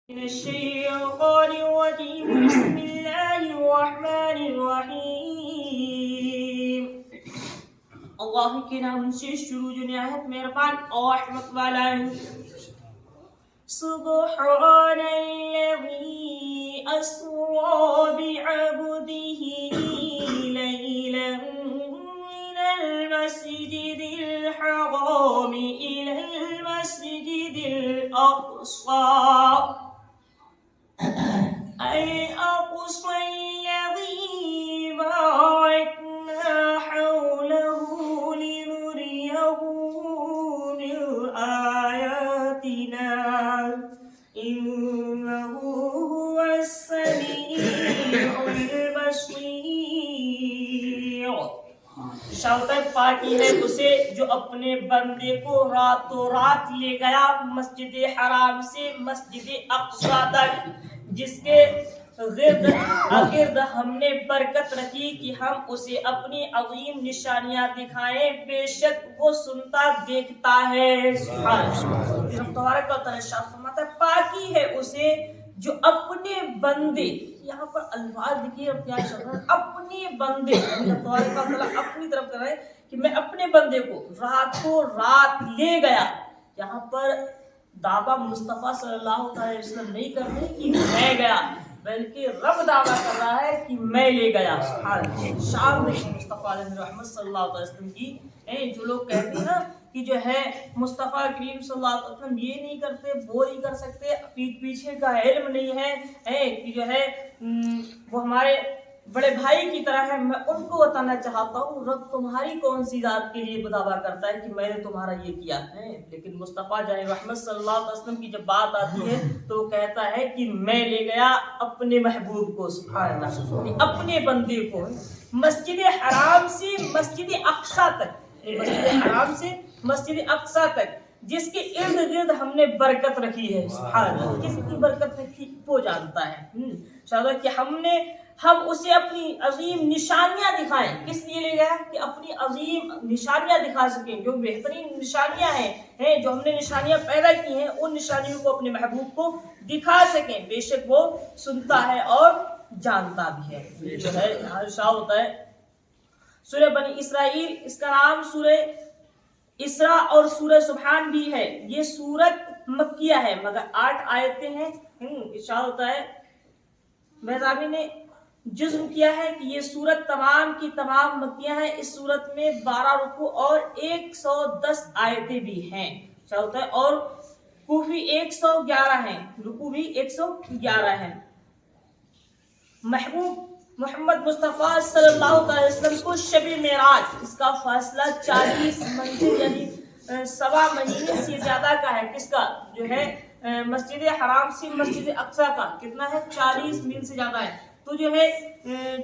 من الشيطان الرجيم بسم الله الرحمن الرحیم اللہ کے نام سے شروع جو نہایت مہربان اور رحمت والا ہے۔ سبحان الذي أسرى بعبده ليلا من المسجد الحرام إلى المسجد الأقصى الأقصى الذي باركنا حوله لنريه من آياتنا إنه هو السميع البصير۔ شاوت پاکی ہے اسے جو اپنے بندے کو راتوں رات لے گیا مسجد حرام سے مسجد اقصی تک، جس کے گرد ہم نے برکت رکھی کہ ہم اسے اپنی عظیم نشانیاں دکھائیں، بے شک وہ سنتا دیکھتا ہے۔ سبحان اللہ۔ تبارک و تعالی ارشاد فرماتا ہے پاکی ہے اسے جو اپنے بندے، یہاں پر الفاظ دیکھیے اپنے بندے، تبارک و تعالی اپنی طرف کر رہے ہیں کہ میں اپنے بندے کو راتوں رات لے گیا۔ یہاں پر دعویٰ مصطفیٰ صلی اللہ علیہ وسلم نہیں کر رہے کہ میں گیا، بلکہ رب دعویٰ کر رہا ہے کہ میں لے گیا۔ سبحان اللہ۔ شان مصطفیٰ علیہ رحمت صلی اللہ علیہ وسلم کی۔ جو لوگ کہتے ہیں نا کہ جو ہے مصطفیٰ کریم صلی اللہ علیہ وسلم یہ نہیں کرتے، وہ نہیں کر سکتے، پیٹ پیچھے کا علم نہیں ہے، کہ جو ہے وہ ہمارے بڑے بھائی کی طرح ہے، میں ان کو بتانا چاہتا ہوں رب تمہاری کون سی ذات کے لیے دعویٰ کرتا ہے کہ میں نے تمہارا یہ کیا ہے، لیکن مصطفیٰ جان رحمت صلی اللہ علیہ وسلم کی جب بات آتی ہے تو وہ کہتا ہے کہ میں لے گیا اپنے محبوب کو، سبحان اللہ، اپنے بندے کو مسجد حرام سے مسجد اقصی تک، مسجد حرام سے مسجد اقصی تک، جس کے ارد گرد ہم نے برکت رکھی ہے۔ سبحان اللہ۔ کس کی برکت رکھی وہ جانتا ہے۔ شاید کہ ہم اسے اپنی عظیم نشانیاں دکھائیں۔ کس لیے لے گیا کہ اپنی عظیم نشانیاں دکھا سکیں، جو بہترین نشانیاں ہیں جو ہم نے نشانیاں پیدا کی ہیں، ان نشانیوں کو اپنے محبوب کو دکھا سکیں، بے شک وہ سنتا ہے اور جانتا بھی ہے۔ جو ہے شاہ ہوتا ہے سورہ بنی اسرائیل، اس کا نام سورہ اسراء اور سورہ سبحان بھی ہے۔ یہ سورت مکیہ ہے مگر 8 آیتیں ہیں۔ ارشاد ہوتا ہے مہذابی نے جزم کیا ہے کہ یہ سورت تمام کی تمام مکیہ ہے۔ اس سورت میں 12 رکوع اور 110 آیتیں بھی ہیں۔ ارشاد ہوتا ہے اور کوفی 111 ہیں، رکوع بھی 111 ہیں۔ محبوب محمد مصطفیٰ صلی اللہ علیہ وسلم کو شب معراج، اس کا فاصلہ 40 منزل یعنی 7 مہینے سے زیادہ کا ہے۔ کس کا؟ جو ہے مسجد حرام سے مسجد اقصی کا کتنا ہے؟ 40 میل سے زیادہ ہے۔ تو جو ہے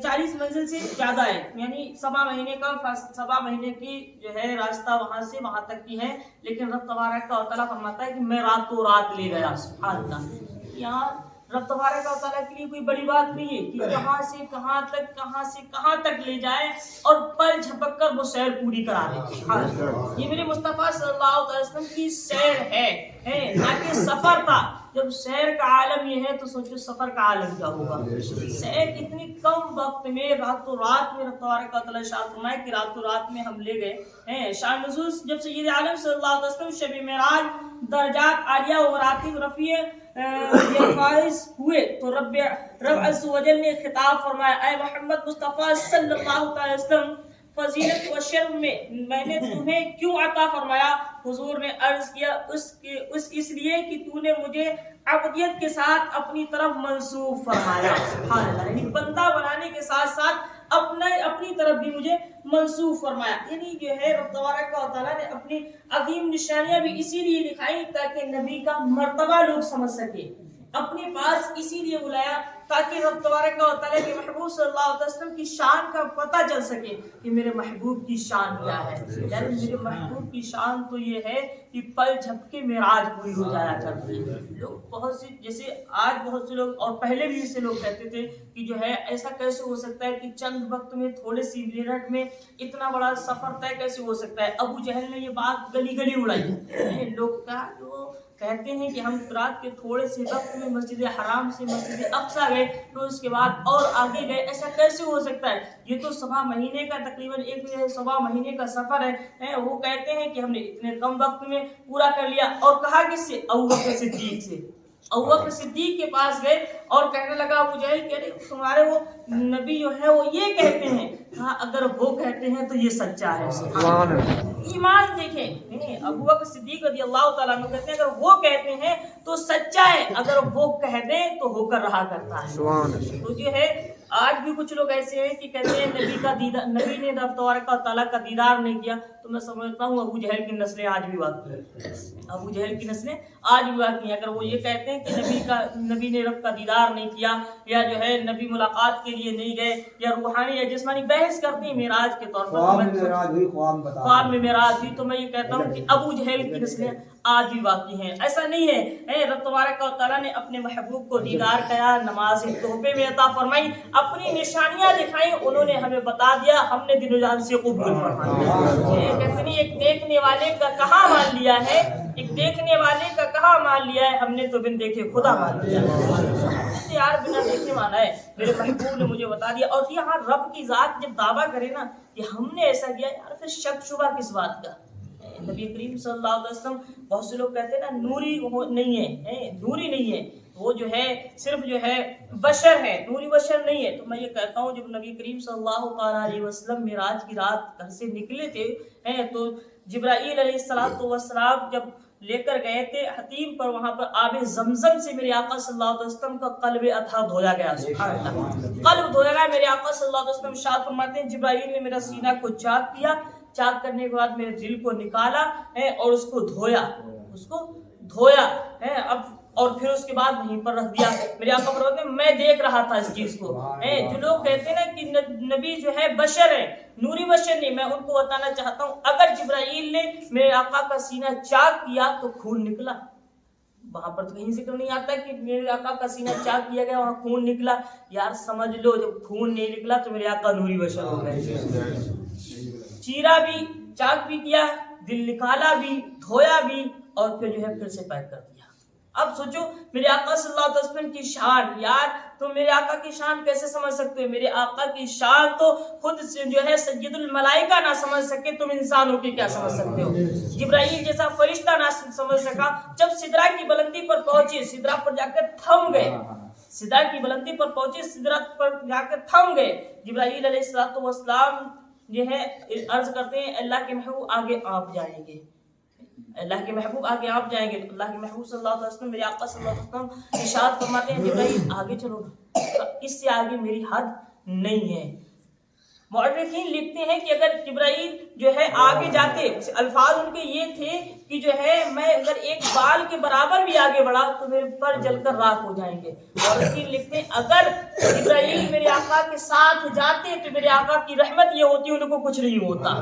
40 منزل سے زیادہ ہے، یعنی 7 مہینے کا 7 مہینے کی جو ہے راستہ وہاں سے وہاں تک کی ہے، لیکن رب تبارک و تعالیٰ فرماتا ہے کہ میں راتوں رات لے گیا۔ سبحان اللہ۔ یہاں رب تبارک و تعالیٰ کے لیے کوئی بڑی بات نہیں ہے کہ کہاں سے کہاں تک کہاں سے کہاں تک لے جائے اور پل جھپک کر وہ سیر پوری کرا دے۔ یہ میرے مصطفیٰ صلی اللہ علیہ وسلم کی سیر ہے، نہ کہ سفر تھا۔ جب سیر کا عالم یہ ہے تو سوچو سفر کا عالم کیا ہوگا۔ سیر اتنی کم وقت میں راتوں رات میں رب تبارک و تعالیٰ ارشاد فرمائے کہ راتوں رات میں ہم لے گئے۔ شان نزول جب سید عالم صلی اللہ علیہ وسلم شب معراج درجات عالیہ و مراتب رفیع فائز ہوئے تو رب عز و جل نے خطاب فرمایا اے محمد مصطفیٰ صلی اللہ علیہ وسلم، فضیلت و شرف میں نے تمہیں کیوں عطا فرمایا؟ حضور نے عرض کیا اس لیے کہ تو نے مجھے عبدیت کے ساتھ اپنی طرف منسوب فرمایا۔ سبحان اللہ۔ یعنی بندہ بنانے کے ساتھ ساتھ اپنی طرف بھی مجھے منسوب فرمایا۔ یعنی جو ہے رب تبارک و تعالیٰ نے اپنی عظیم نشانیاں بھی اسی لیے دکھائی تاکہ نبی کا مرتبہ لوگ سمجھ سکے، اپنے پاس اسی لیے بلایا تاکہ رب تبارک و تعالیٰ کے محبوب صلی اللہ علیہ وسلم کی شان کا پتہ چل سکے کہ میرے محبوب کی شان کیا ہے۔ یعنی میرے محبوب کی شان تو یہ ہے کہ پل جھپکے معراج پوری ہو جایا کرتی ہے۔ لوگ بہت سی جیسے آج بہت سے لوگ اور پہلے بھی اسے لوگ کہتے تھے کہ جو ہے ایسا کیسے ہو سکتا ہے کہ چند وقت میں تھوڑے سی منٹ میں اتنا بڑا سفر طے کیسے ہو سکتا ہے؟ ابو جہل نے یہ بات گلی گلی اڑائی، لوگ کہا جو کہتے ہیں کہ ہم رات کے تھوڑے سے وقت میں مسجد حرام سے مسجد اقصیٰ گئے، پھر اس کے بعد اور آگے گئے، ایسا کیسے ہو سکتا ہے؟ یہ تو سوا مہینے کا تقریباً سوا مہینے کا سفر ہے۔ وہ کہتے ہیں کہ ہم نے اتنے کم وقت میں پورا کر لیا، اور کہا کس سے؟ ابو بکر صدیق سے۔ ابو بکر صدیق کے پاس گئے اور کہنے لگا ابو جہل کہ تمہارے وہ نبی جو ہے وہ یہ کہتے ہیں، کہا اگر وہ کہتے ہیں تو یہ سچا ہے۔ ایمان دیکھیں، ابو بکر صدیق رضی اللہ تعالیٰ عنہ کہتے ہیں اگر وہ کہتے ہیں تو سچا ہے، اگر وہ کہہ دیں تو ہو کر رہا کرتا ہے۔ تو جو ہے آج بھی کچھ لوگ ایسے ہیں کہ کہتے ہیں نبی نے رب تبارک و تعالیٰ کا دیدار نہیں کیا، تو میں سمجھتا ہوں ابو جہل کی نسلیں آج بھی واقعی ہیں، ابو جہل کی نسلیں آج بھی واقعی ہیں۔ اگر وہ یہ کہتے ہیں کہ نبی نے رب کا دیدار نہیں کیا، یا جو ہے نبی ملاقات کے لیے نہیں گئے، یا روحانی یا جسمانی بحث کرتے ہیں معراج کے طور پر، خواب میں معراج ہوئی، تو میں یہ کہتا ہوں کہ ابو جہل کی نسلیں آج بھی باقی ہیں۔ ایسا نہیں ہے، رب تبارک و تعالیٰ نے اپنے محبوب کو دیدار کیا، نماز تحفے میں عطا فرمائی، اپنی نشانیاں دکھائیں، انہوں نے ہمیں بتا دیا، ہم نے دل و جان سے قبول فرمایا۔ ایک دیکھنے والے کا کہاں مان لیا ہے، ایک دیکھنے والے کا کہاں مان لیا ہے، ہم نے تو بن دیکھے خدا مان لیا ہے، یار بنا دیکھنے مانا ہے، میرے محبوب نے مجھے بتا دیا۔ اور یہاں رب کی ذات جب دعویٰ کرے نا کہ ہم نے ایسا کیا، یار پھر شک شبہ کس بات کا؟ نبی کریم صلی اللہ علیہ وسلم، بہت سے لوگ کہتے ہیں نا نوری نہیں ہے، نوری نہیں ہے، وہ جو ہے صرف جو ہے بشر ہے، نوری بشر نہیں ہے۔ تو میں یہ کہتا ہوں جب نبی کریم صلی اللہ علیہ وسلم معراج کی رات گھر سے نکلے تھے، تو جبرائیل علیہ السلام جب لے کر گئے تھے حتیم پر، وہاں پر آب زمزم سے میرے آقا صلی اللہ علیہ وسلم کا قلب اطہر دھویا گیا، سبحان اللہ، قلب دھویا گیا۔ میرے آقا صلی اللہ علیہ وسلم ارشاد فرماتے ہیں جبرائیل نے میرا سینہ کو چاک کیا، چاک کرنے کے بعد میرے دل کو نکالا اور اس کو دھویا، اور پھر اس کے بعد وہیں پر رکھ دیا۔ میرے آقا فرماتے ہیں میں دیکھ رہا تھا اس چیز کو۔ جو لوگ کہتے ہیں نا کہ نبی جو ہے بشر ہے، نوری بشر نہیں، میں ان کو بتانا چاہتا ہوں اگر جبرائیل نے میرے آقا کا سینہ چاک کیا تو خون نکلا، وہاں پر تو کہیں ذکر نہیں آتا کہ میرے آقا کا سینہ چاک کیا گیا وہاں خون نکلا۔ یار سمجھ لو جب خون نہیں نکلا تو میرے آقا نوری بشر ہو گئے۔ چیرا بھی، چاک بھی کیا، دل نکالا بھی، دھویا بھی، اور پھر جو ہے پھر سے پیک کر دیا۔ اب سوچو میرے آقا صلی اللہ علیہ وسلم کی شان، یار تم میرے آقا کی شان کیسے سمجھ سکتے ہو؟ میرے آقا کی شان تو خود جو ہے سید الملائکہ نہ سمجھ سکے، تم انسانوں کی کیا سمجھ سکتے ہو؟ جبرائیل جیسا فرشتہ نہ سمجھ سکا، جب سدرا کی بلندی پر پہنچے، سدرا پر جا کر تھم گئے، سدرا کی بلندی پر پہنچے، سدرا پر جا کر تھم گئے۔ جبرائیل علیہ السلام جو ہے عرض کرتے ہیں اللہ کے محبوب آگے آپ جائیں گے، اللہ کے محبوب آگے آپ جائیں گے۔ اللہ کے محبوب صلی اللہ علیہ وسلم، میرے آقا صلی اللہ علیہ وسلم ارشاد فرماتے ہیں جبرائیل آگے چلو، اس سے آگے میری حد نہیں ہے۔ مورخین لکھتے ہیں کہ اگر جبرائیل جو ہے آگے جاتے، الفاظ ان کے یہ تھے کہ جو ہے میں اگر ایک بال کے برابر بھی آگے بڑھا تو میرے پر جل کر راکھ ہو جائیں گے۔ مورخین لکھتے ہیں اگر جبرائیل میرے آقا کے ساتھ جاتے تو میرے آقا کی رحمت یہ ہوتی ان کو کچھ نہیں ہوتا،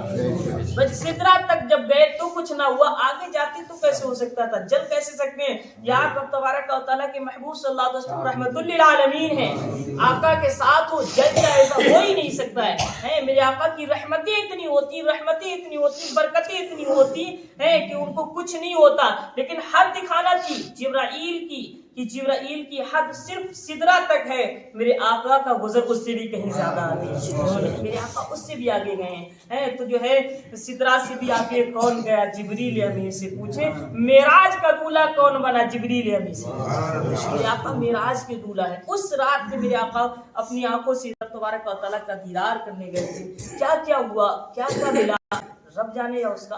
بس سدرا تک جب گئے تو کچھ نہ ہوا، آگے جاتے تو کیسے ہو سکتا تھا، جل کیسے سکتے ہیں؟ یار رب تبارک و تعالیٰ کے محبوب صلی اللہ علیہ وسلم رحمت للعالمین ہیں، آقا کے ساتھ ہو جل جائے ایسا ہو ہی نہیں سکتا ہے۔ میرے آقا کی رحمتیں اتنی ہوتی، برکتیں اتنی ہوتی ہیں کہ ان کو کچھ نہیں ہوتا، لیکن حد دکھانا تھی جبرائیل کی کہ جبرائیل کی حد صرف سدرا تک ہے، میرے آقا کا گزر اس سے بھی کہیں زیادہ آگے، میرے آقا اس سے بھی آگے گئے ہیں۔ تو جو ہے سدرا سے بھی آگے کون گیا؟ جبریل امین سے پوچھے معراج کا دولہا کون بنا؟ جبریل امین سے۔ میرے آقا معراج کے دولہا ہے۔ اس رات میں میرے آقا اپنی آنکھوں سے تبارک و تعالیٰ کا دیدار کرنے گئے تھے، کیا کیا ہوا، کیا کیا ملا، رب جانے یا اس کا